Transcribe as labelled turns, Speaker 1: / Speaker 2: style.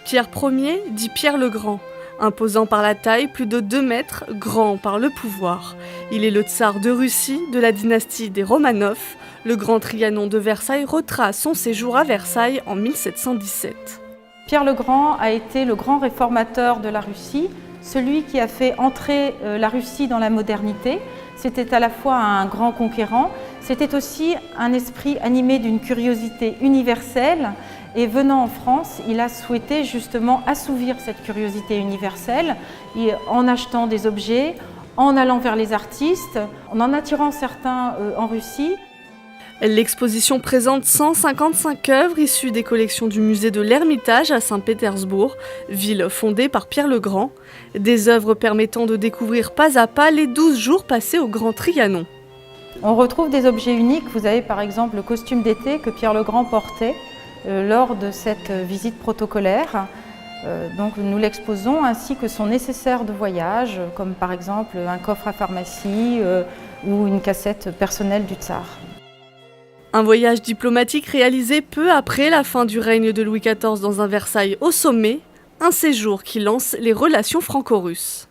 Speaker 1: Pierre Ier dit Pierre le Grand. Imposant par la taille, plus de 2 mètres, grand par le pouvoir. Il est le tsar de Russie, de la dynastie des Romanov. Le grand Trianon de Versailles retrace son séjour à Versailles en 1717.
Speaker 2: Pierre le Grand a été le grand réformateur de la Russie, celui qui a fait entrer la Russie dans la modernité. C'était à la fois un grand conquérant, c'était aussi un esprit animé d'une curiosité universelle. Et venant en France, il a souhaité justement assouvir cette curiosité universelle en achetant des objets, en allant vers les artistes, en attirant certains en Russie.
Speaker 1: L'exposition présente 155 œuvres issues des collections du musée de l'Ermitage à Saint-Pétersbourg, ville fondée par Pierre le Grand. Des œuvres permettant de découvrir pas à pas les 12 jours passés au Grand Trianon.
Speaker 2: On retrouve des objets uniques. Vous avez par exemple le costume d'été que Pierre le Grand portait lors de cette visite protocolaire. Donc nous l'exposons ainsi que son nécessaire de voyage, comme par exemple un coffre à pharmacie ou une cassette personnelle du tsar.
Speaker 1: Un voyage diplomatique réalisé peu après la fin du règne de Louis XIV dans un Versailles au sommet, un séjour qui lance les relations franco-russes.